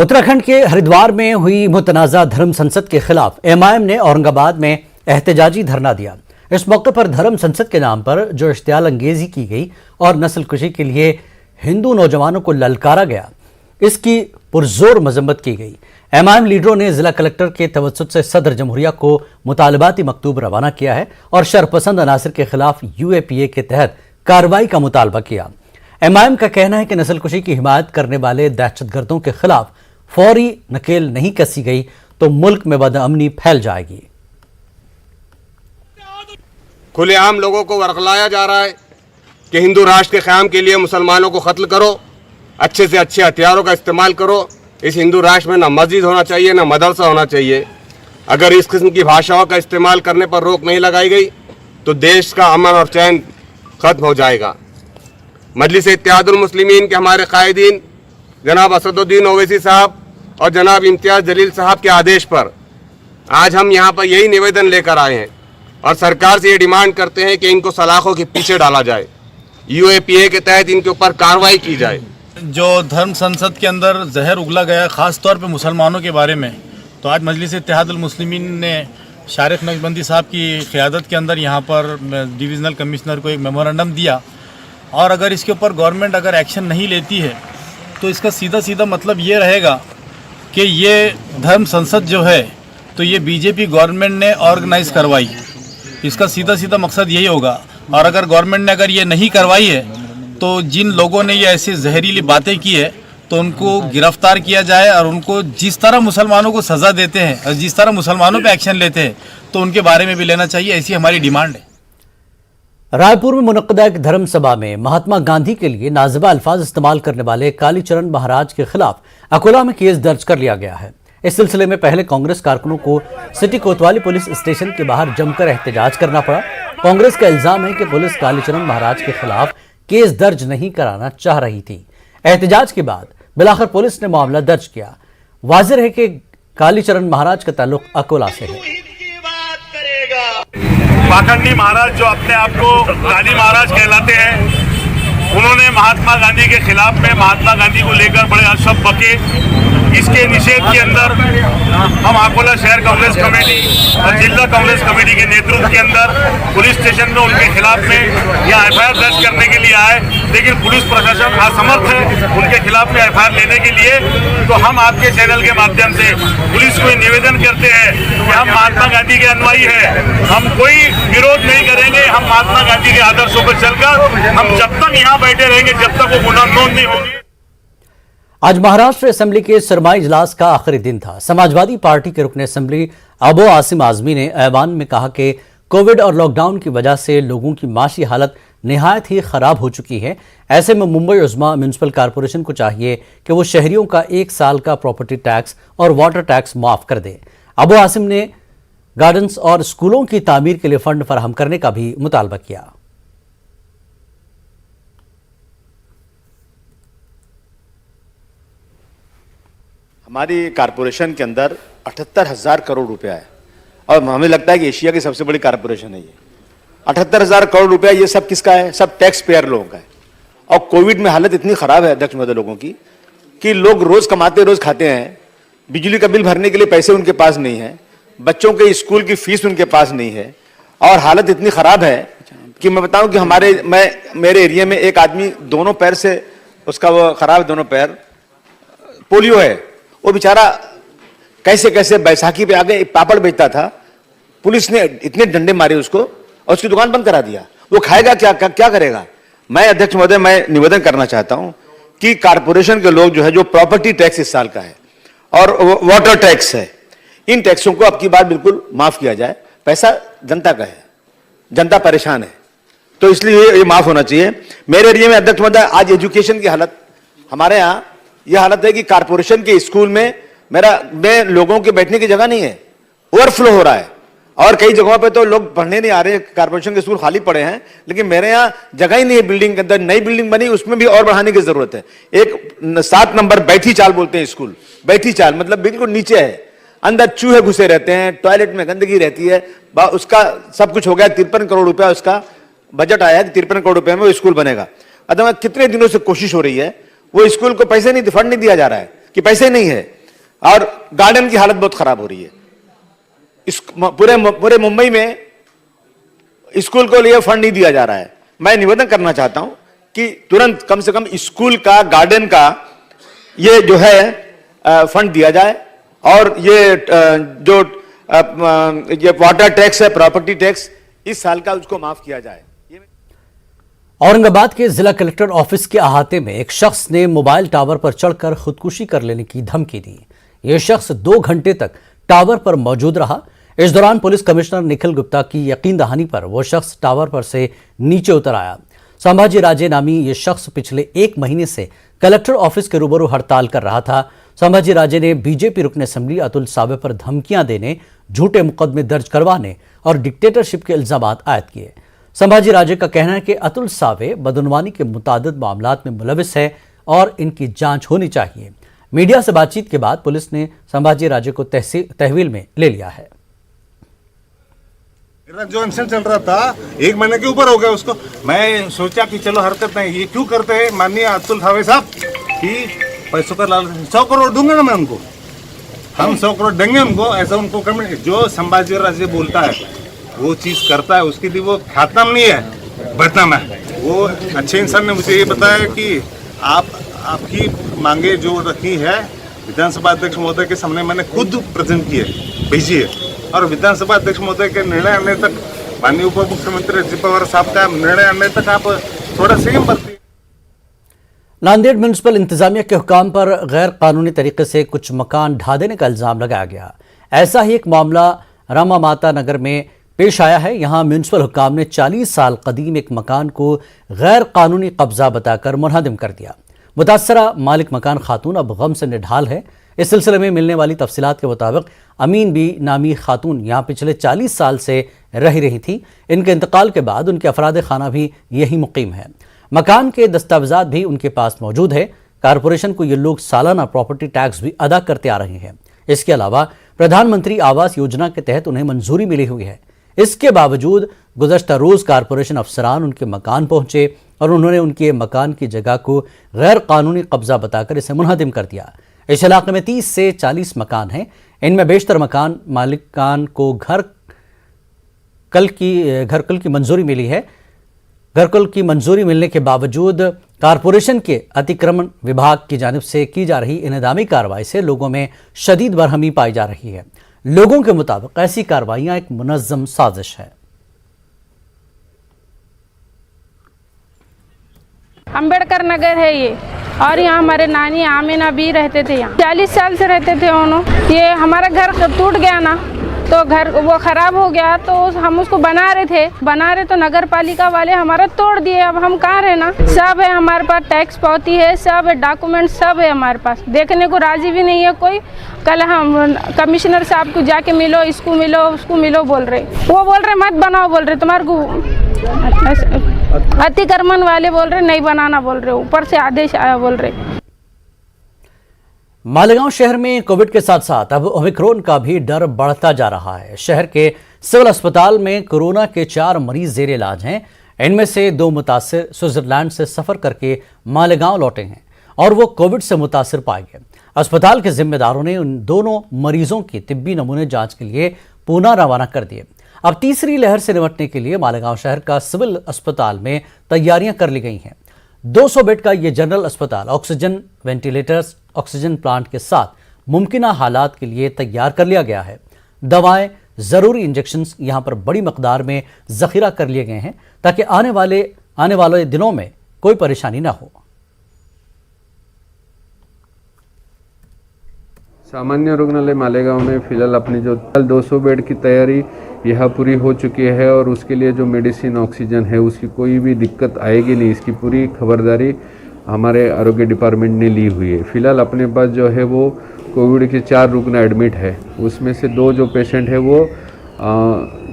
उत्तराखंड के हरिद्वार में हुई मुतनाज़ा धर्म संसद के खिलाफ एमआईएम ने औरंगाबाद में एहतजाजी धरना दिया। इस मौके पर धर्म संसद के नाम पर जो इश्तियाल अंगेजी की गई और नस्लकुशी के लिए हिंदू नौजवानों को ललकारा गया, इसकी पुरजोर मजम्मत की गई। एमआईएम लीडरों ने जिला कलेक्टर के तवज्जुह से सदर जमहूरिया को मुतालबाती मकतूब रवाना किया है और शरपसंद अनासर के खिलाफ यूएपीए के तहत कार्रवाई का मुतालबा किया। एमआईएम का कहना है कि नस्लकुशी की हिमायत करने वाले दहशतगर्दों के खिलाफ फौरी नकेल नहीं कसी गई तो मुल्क में बदअमनी फैल जाएगी। खुलेआम लोगों को वर्गलाया जा रहा है कि हिंदू राष्ट्र के क़याम के लिए मुसलमानों को कत्ल करो, अच्छे से अच्छे हथियारों का इस्तेमाल करो। इस हिंदू राष्ट्र में ना मस्जिद होना चाहिए ना मदरसा होना चाहिए। अगर इस किस्म की भाषाओं का इस्तेमाल करने पर रोक नहीं लगाई गई तो देश का अमन और चैन खत्म हो जाएगा। मजलिस इत्तेहादुल मुस्लिमीन के हमारे कायदीन जनाब असदुद्दीन ओवैसी साहब और जनाब इम्तियाज़ जलील साहब के आदेश पर आज हम यहाँ पर यही निवेदन लेकर आए हैं और सरकार से ये डिमांड करते हैं कि इनको सलाखों के पीछे डाला जाए, यूएपीए के तहत इनके ऊपर कार्रवाई की जाए। जो धर्म संसद के अंदर जहर उगला गया ख़ास तौर पे मुसलमानों के बारे में, तो आज मजलिस इत्तेहादुल मुस्लिमीन ने शारिक नक्शबंदी साहब की क़यादत के अंदर यहाँ पर डिविज़नल कमिश्नर को एक मेमोरेंडम दिया और अगर इसके ऊपर गवर्नमेंट अगर एक्शन नहीं लेती है तो इसका सीधा मतलब ये रहेगा कि ये धर्म संसद जो है तो ये बीजेपी गवर्नमेंट ने ऑर्गेनाइज करवाई। इसका सीधा मकसद यही होगा और अगर गवर्नमेंट ने अगर ये नहीं करवाई है तो जिन लोगों ने ये ऐसी जहरीली बातें की है तो उनको गिरफ्तार किया जाए और उनको जिस तरह मुसलमानों को सज़ा देते हैं और जिस तरह मुसलमानों पे एक्शन लेते हैं तो उनके बारे में भी लेना चाहिए, ऐसी हमारी डिमांड है। रायपुर में मुनक्कदा एक धर्म सभा में महात्मा गांधी के लिए नाज़िबा अल्फाज इस्तेमाल करने वाले कालीचरण महाराज के खिलाफ अकोला में केस दर्ज कर लिया गया है। इस सिलसिले में पहले कांग्रेस कारकुनों को सिटी कोतवाली पुलिस स्टेशन के बाहर जमकर एहतजाज करना पड़ा। कांग्रेस का इल्जाम है कि पुलिस कालीचरण महाराज के खिलाफ केस दर्ज नहीं कराना चाह रही थी। एहतजाज के बाद बिलाखिर पुलिस ने मामला दर्ज किया। वाज़िह है कि कालीचरण महाराज का ताल्लुक अकोला से है। पाखंडी महाराज जो अपने आप को गांधी महाराज कहलाते हैं, उन्होंने महात्मा गांधी के खिलाफ में महात्मा गांधी को लेकर बड़े अशब्द बके। इसके निषेध के अंदर हम अकोला शहर कांग्रेस कमेटी और जिला कांग्रेस कमेटी के नेतृत्व के अंदर पुलिस स्टेशन में उनके खिलाफ में यह एफआईआर दर्ज करने के लिए आए, लेकिन पुलिस प्रशासन असमर्थ है उनके खिलाफ में एफआईआर लेने के लिए। तो हम आपके चैनल के माध्यम से पुलिस को निवेदन करते हैं कि हम महात्मा गांधी के अनुयायी हैं, हम कोई विरोध नहीं करेंगे। हम महात्मा गांधी के आदर्शों पर चलकर हम जब तक यहाँ बैठे रहेंगे जब तक वो गुनाह नोंद नहीं होगी। आज महाराष्ट्र असेंबली के सरमाई इजलास का आखिरी दिन था। समाजवादी पार्टी के रुकन असेंबली अबू आसिम आजमी ने ऐवान में कहा कि कोविड और लॉकडाउन की वजह से लोगों की माशी हालत निहायत ही खराब हो चुकी है। ऐसे में मुंबई उज़्मा म्यूनसिपल कॉरपोरेशन को चाहिए कि वो शहरियों का 1 साल का प्रॉपर्टी टैक्स और वाटर टैक्स माफ कर दे। अबू आसिम ने गार्डन्स और स्कूलों की तामीर के लिए फंड फराहम करने का भी मुतालबा किया। हमारी कारपोरेशन के अंदर 78,000 करोड़ रुपया है और हमें लगता है कि एशिया की सबसे बड़ी कारपोरेशन है ये। 78,000 करोड़ रुपया ये सब किसका है? सब टैक्स पेयर लोगों का है। और कोविड में हालत इतनी ख़राब है अध्यक्ष महोदय लोगों की कि लोग रोज़ कमाते रोज़ खाते हैं, बिजली का बिल भरने के लिए पैसे उनके पास नहीं है, बच्चों के स्कूल की फीस उनके पास नहीं है और हालत इतनी ख़राब है कि मैं बताऊँ कि मेरे एरिया में एक आदमी दोनों पैर से उसका वो ख़राब दोनों पैर पोलियो है। वो बेचारा कैसे बैसाखी पे आगे पापड़ बेचता था, पुलिस ने इतने डंडे मारे उसको और उसकी दुकान बंद करा दिया। वो खाएगा क्या करेगा? मैं अध्यक्ष महोदय मैं निवेदन करना चाहता हूं कि कारपोरेशन के लोग जो है जो प्रॉपर्टी टैक्स इस साल का है और वाटर टैक्स है, इन टैक्सों को अब की बार बिल्कुल माफ किया जाए। पैसा जनता का है, जनता परेशान है, तो इसलिए ये माफ होना चाहिए। मेरे एरिया में अध्यक्ष महोदय आज एजुकेशन की हालत, हमारे यहाँ यह हालत है कि कारपोरेशन के स्कूल में लोगों के बैठने की जगह नहीं है, ओवरफ्लो हो रहा है और कई जगहों पे तो लोग पढ़ने नहीं आ रहे, कारपोरेशन के स्कूल खाली पड़े हैं। लेकिन मेरे यहाँ जगह ही नहीं है, बिल्डिंग के अंदर नई बिल्डिंग बनी, उसमें भी और बढ़ाने की जरूरत है। एक 7 नंबर बैठी चाल बोलते हैं स्कूल, बैठी चाल मतलब बिल्कुल नीचे है, अंदर चूहे घुसे रहते हैं, टॉयलेट में गंदगी रहती है। उसका सब कुछ हो गया, 53 करोड़ रुपया उसका बजट आया है, 53 करोड़ रुपए में वो स्कूल बनेगा। अतः कितने दिनों से कोशिश हो रही है, वो स्कूल को पैसे नहीं, फंड नहीं दिया जा रहा है। कि पैसे नहीं है, और गार्डन की हालत बहुत खराब हो रही है। इस पूरे मुंबई में स्कूल को लिए फंड नहीं दिया जा रहा है। मैं निवेदन करना चाहता हूं कि तुरंत कम से कम स्कूल का, गार्डन का ये जो है फंड दिया जाए, और ये वाटर टैक्स है, प्रॉपर्टी टैक्स, इस साल का उसको माफ किया जाए। औरंगाबाद के जिला कलेक्टर ऑफिस के अहाते में एक शख्स ने मोबाइल टावर पर चढ़कर खुदकुशी कर लेने की धमकी दी। यह शख्स 2 घंटे तक टावर पर मौजूद रहा। इस दौरान पुलिस कमिश्नर निखिल गुप्ता की यकीन दहानी पर वो शख्स टावर पर से नीचे उतर आया। संभाजी राजे नामी ये शख्स पिछले 1 महीने से कलेक्टर ऑफिस के रूबरू हड़ताल कर रहा था। संभाजी राजे ने बीजेपी रुकन असेंबली अतुल सावे पर धमकियां देने, झूठे मुकदमे दर्ज करवाने और डिक्टेटरशिप के इल्जामात आयद किए। संभाजी राजे का कहना है कि अतुल सावे बदनवानी के मुतादिद मामलात में मुलविस है और इनकी जांच होनी चाहिए। मीडिया से बातचीत के बाद पुलिस ने संभाजी राजे को तहवील में ले लिया है। जो अनशन चल रहा था 1 महीने के ऊपर हो गया उसको, मैं सोचा कि चलो हरकत नहीं, ये क्यों करते हैं माननीय अतुल सावे साहब कि पैसों का लालच। 100 करोड़ दूंगा ना मैं उनको, हम 100 करोड़ देंगे उनको, ऐसा उनको करने। जो संभाजी राजे बोलता है वो चीज़ करता है, उसके लिए वो खात्मा नहीं है, बदनाम है। वो अच्छे इंसान ने मुझे ये बताया कि आपकी मांगे जो रखी है विधानसभा अध्यक्ष महोदय के सामने मैंने खुद प्रेजेंट किए, भेजी है, और विधानसभा अध्यक्ष महोदय के निर्णय आने तक, माननीय उप मुख्यमंत्री अजित पवार साहब का निर्णय आने तक आप थोड़ा संयम बरतिए। नांदेड़ म्यूनिसिपल इंतजामिया के हुकाम पर गैर कानूनी तरीके से कुछ मकान ढा देने का इल्जाम लगाया गया। ऐसा ही एक मामला रामा माता नगर में पेश आया है। यहाँ म्यूनिसिपल हुकाम ने 40 साल कदीम एक मकान को गैर कानूनी कब्जा बताकर मुनहदम कर दिया। मुतासरा मालिक मकान खातून अब गम से निढाल है। इस सिलसिले में मिलने वाली तफसीलात के मुताबिक अमीन बी नामी खातून यहाँ पिछले 40 साल से रही थी। इनके इंतकाल के बाद उनके अफराद खाना भी यही मुकीम है। मकान के दस्तावेजात भी उनके पास मौजूद है। कारपोरेशन को ये लोग सालाना प्रॉपर्टी टैक्स भी अदा करते आ रहे हैं। इसके अलावा प्रधानमंत्री आवास योजना के तहत उन्हें मंजूरी मिली हुई है। इसके बावजूद गुज़श्ता रोज़ कारपोरेशन अफसरान उनके मकान पहुंचे और उन्होंने उनके मकान की जगह को गैर कानूनी कब्जा बताकर इसे मुनहदम कर दिया। इस इलाके में 30 से 40 मकान हैं। इनमें बेशतर मकान मालिकान को घर कल की मंजूरी मिली है। घरकुल की मंजूरी मिलने के बावजूद कारपोरेशन के अतिक्रमण विभाग की जानिब से की जा रही इनेदामी कार्रवाई से लोगों में शदीद बरहमी पाई जा रही है। लोगों के मुताबिक ऐसी कार्रवाइयां एक मुनज़्ज़म साजिश है। अंबेडकर नगर है ये, और यहाँ हमारे नानी आमिना भी रहते थे। यहाँ 40 साल से रहते थे उन्होंने। ये हमारा घर टूट गया ना, तो घर वो खराब हो गया, तो हम उसको बना रहे तो नगर पालिका वाले हमारा तोड़ दिए। अब हम कहाँ रहना, सब है हमारे पास, टैक्स पावती है, सब है, डॉक्यूमेंट सब है हमारे पास, देखने को राजी भी नहीं है कोई। कल हम कमिश्नर साहब को जाके मिलो, इसको मिलो, उसको मिलो बोल रहे, वो बोल रहे मत बनाओ, बोल रहे तुम्हारे को अतिक्रमण वाले बोल रहे नहीं बनाना बोल रहे, ऊपर से आदेश आया बोल रहे। मालेगांव शहर में कोविड के साथ साथ अब ओमिक्रॉन का भी डर बढ़ता जा रहा है। शहर के सिविल अस्पताल में कोरोना के 4 मरीज जेर इलाज हैं। इनमें से 2 मुतासिर स्विट्जरलैंड से सफर करके मालेगांव लौटे हैं और वो कोविड से मुतासिर पाए गए। अस्पताल के जिम्मेदारों ने उन दोनों मरीजों की तिब्बी नमूने जांच के लिए पूना रवाना कर दिए। अब तीसरी लहर से निपटने के लिए मालेगांव शहर का सिविल अस्पताल में तैयारियां कर ली गई हैं। 200 बेड का ये जनरल अस्पताल ऑक्सीजन वेंटिलेटर्स, ऑक्सीजन प्लांट के साथ मुमकिना हालात के लिए तैयार कर लिया गया है। दवाएं, जरूरी इंजेक्शंस यहां पर बड़ी मकदार में जखीरा कर लिए गए हैं ताकि आने वाले दिनों में कोई परेशानी ना हो। सामान्य रुग्णालय मालेगांव में फिलहाल अपनी जो 200 बेड की तैयारी यह पूरी हो चुकी है और उसके लिए जो मेडिसिन ऑक्सीजन है उसकी कोई भी दिक्कत आएगी नहीं, इसकी पूरी खबरदारी हमारे आरोग्य डिपार्टमेंट ने ली हुई है। फिलहाल अपने पास जो है वो कोविड के 4 रुग्ण एडमिट है, उसमें से 2 जो पेशेंट है वो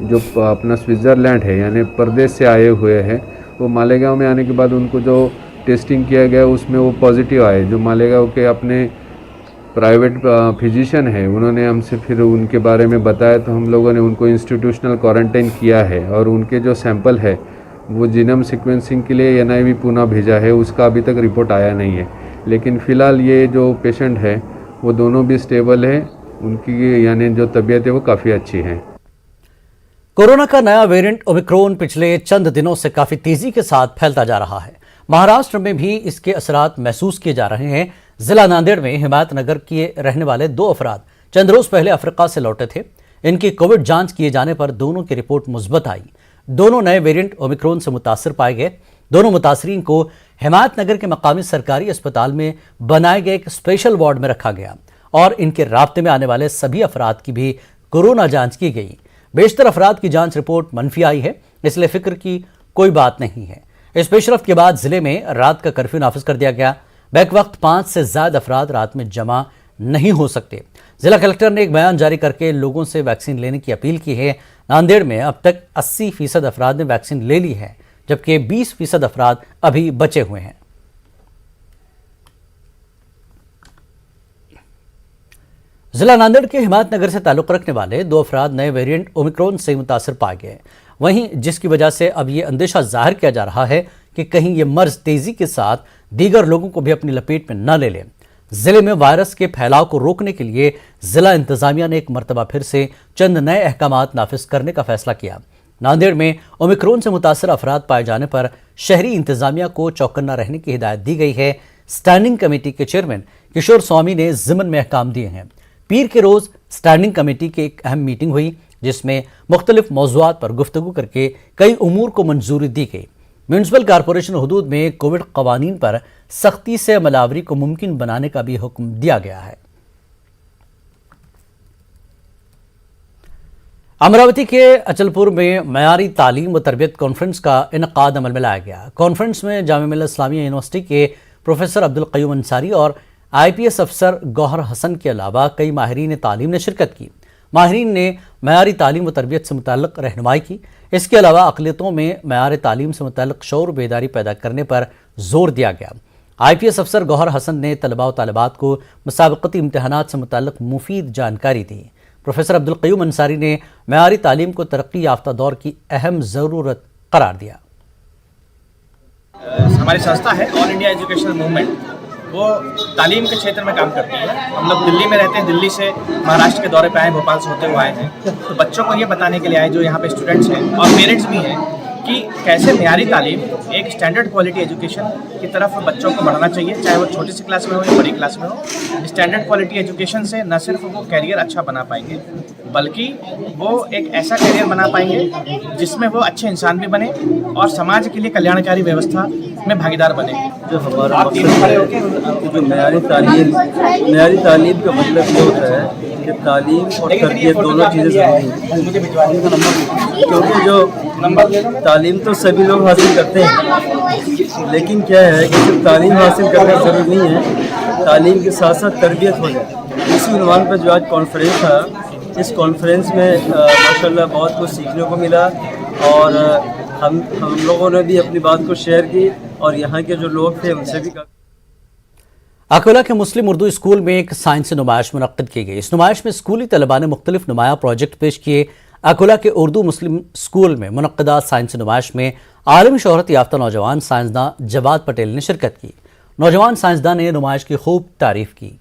जो अपना स्विट्ज़रलैंड है यानी परदेश से आए हुए हैं, वो मालेगांव में आने के बाद उनको जो टेस्टिंग किया गया उसमें वो पॉजिटिव आए। जो मालेगांव के अपने प्राइवेट फिजिशियन है उन्होंने हमसे फिर उनके बारे में बताया, तो हम लोगों ने उनको इंस्टीट्यूशनल क्वारंटाइन किया है और उनके जो सैंपल है वो जीनोम सीक्वेंसिंग के लिए NIV पुणे भेजा है, उसका अभी तक रिपोर्ट आया नहीं है। लेकिन फ़िलहाल ये जो पेशेंट है वो दोनों भी स्टेबल है, उनकी यानी जो तबीयत है वो काफ़ी अच्छी है। कोरोना का नया वेरिएंट ओमिक्रॉन पिछले चंद दिनों से काफी तेजी के साथ फैलता जा रहा है। महाराष्ट्र में भी इसके असरात महसूस किए जा रहे हैं। जिला नांदेड़ में हिमायतनगर के रहने वाले 2 अफराद चंद रोज पहले अफ्रीका से लौटे थे। इनकी कोविड जांच किए जाने पर दोनों की रिपोर्ट मुस्बत आई। दोनों नए वेरिएंट ओमिक्रॉन से मुतासर पाए गए। दोनों मुतासरीन को हिमायतनगर के मकामी सरकारी अस्पताल में बनाए गए एक स्पेशल वार्ड में रखा गया और इनके राब्ते में आने वाले सभी अफराद की भी कोरोना जांच की गई। बेशतर अफराद की जांच रिपोर्ट मनफी आई है, इसलिए फिक्र की कोई बात नहीं है। इस पेशरफ्त के बाद जिले में रात का कर्फ्यू नाफिज कर दिया गया। बैक वक्त 5 से ज्यादा अफराद रात में जमा नहीं हो सकते। जिला कलेक्टर ने एक बयान जारी करके लोगों से वैक्सीन लेने की अपील की है। नांदेड़ में अब तक 80% अफराद ने वैक्सीन ले ली है, जबकि 20% अफराद अभी बचे हुए हैं। जिला नांदेड़ के हिमायतनगर से ताल्लुक रखने वाले 2 अफराद नए वेरिएंट ओमिक्रॉन से मुतासर पाए गए, वहीं जिसकी वजह से अब ये अंदेशा जाहिर किया जा रहा है कि कहीं ये मर्ज तेजी के साथ दीगर लोगों को भी अपनी लपेट में न ले ले। जिले में वायरस के फैलाव को रोकने के लिए जिला इंतजामिया ने एक मरतबा फिर से चंद नए अहकामात नाफिज करने का फैसला किया। नांदेड़ में ओमिक्रॉन से मुतासर अफराद पाए जाने पर शहरी इंतजामिया को चौकन्ना रहने की हिदायत दी गई है। स्टैंडिंग कमेटी के चेयरमैन किशोर स्वामी ने जिमन में अहकाम दिए हैं। पीर के रोज स्टैंडिंग कमेटी की एक अहम मीटिंग हुई, जिसमें मुख्तलिफ मौज़ूआत पर गुफ्तगू करके कई उमूर को मंजूरी दी गई। म्यूनिसिपल कॉरपोरेशन हुदूद में कोविड कवानीन पर सख्ती से अमलावरी को मुमकिन बनाने का भी हुक्म दिया गया है। अमरावती के अचलपुर में मयारी तालीम व तरबियत कॉन्फ्रेंस का इनकाद अमल में लाया गया। कॉन्फ्रेंस में जामिया मिल्लत इस्लामिया यूनिवर्सिटी के प्रोफेसर अब्दुल क़य्यूम अंसारी और IPS अफसर गौहर हसन के अलावा कई माहिरीन तालीम ने शिरकत की। माहिरीन ने मयारी तालीम व तरबियत से मुताल्लिक़ रहनुमाई की। इसके अलावा अक़लियतों में मयार तालीम से मुताल्लिक़ शऊर बेदारी पैदा करने पर जोर दिया गया। IPS अफसर गौहर हसन ने तलबा व तालिबात को मुसाबक़ती इम्तिहानात से मुताल्लिक़ मुफीद जानकारी दी। प्रोफेसर अब्दुल क़य्यूम अंसारी ने मयारी तालीम को तरक्की याफ्ता दौर की अहम ज़रूरत करार दिया। हमारी संस्था है ऑल इंडिया एजुकेशनल मूवमेंट, वो तालीम के क्षेत्र में काम करती है। हम लोग दिल्ली में रहते हैं, दिल्ली से महाराष्ट्र के दौरे पे आए, भोपाल से होते हुए आए हैं। तो बच्चों को ये बताने के लिए आए जो यहाँ पे स्टूडेंट्स हैं और पेरेंट्स भी हैं कि कैसे मयारी तालीम एक स्टैंडर्ड क्वालिटी एजुकेशन की तरफ बच्चों को बढ़ना चाहिए, चाहे वो छोटी सी क्लास में हो या बड़ी क्लास में हो। स्टैंडर्ड क्वालिटी एजुकेशन से न सिर्फ वो कैरियर अच्छा बना पाएंगे, बल्कि वो एक ऐसा कैरियर बना पाएंगे जिसमें वो अच्छे इंसान भी बने और समाज के लिए कल्याणकारी व्यवस्था में भागीदार बने। जो हमारा मकसद है कि जो मयारी तालीम का मतलब ये होता है कि तालीम और तरबियत दोनों चीज़ें ज़रूरी हैं। क्योंकि जो तालीम तो सभी लोग हासिल करते हैं, लेकिन क्या है कि सिर्फ तालीम हासिल करना ज़रूरी नहीं है, तालीम के साथ साथ तरबियत हो जाए। इसी उन्वान पर जो आज कॉन्फ्रेंस था, इस कॉन्फ्रेंस में माशाल्लाह बहुत कुछ सीखने को मिला और हम लोगों ने भी अपनी बात को शेयर की और यहाँ के जो लोग थे उनसे भी। अकोला के मुस्लिम उर्दू स्कूल में एक साइंसी नुमाइश मुनक्किद की गई। इस नुमाइश में स्कूली तलबा ने मुख्तलिफ नुमाया प्रोजेक्ट पेश किए। अकोला के उर्दू मुस्लिम स्कूल में मुनक्किदा साइंसी नुमाइश में आलमी शोहरत याफ्ता नौजवान साइंसदान जवाद पटेल ने शिरकत की। नौजवान साइंसदान ने नुमाइश की खूब तारीफ की।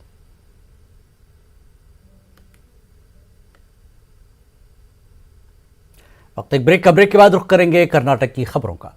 वक्त एक ब्रेक के बाद रुख करेंगे कर्नाटक की खबरों का।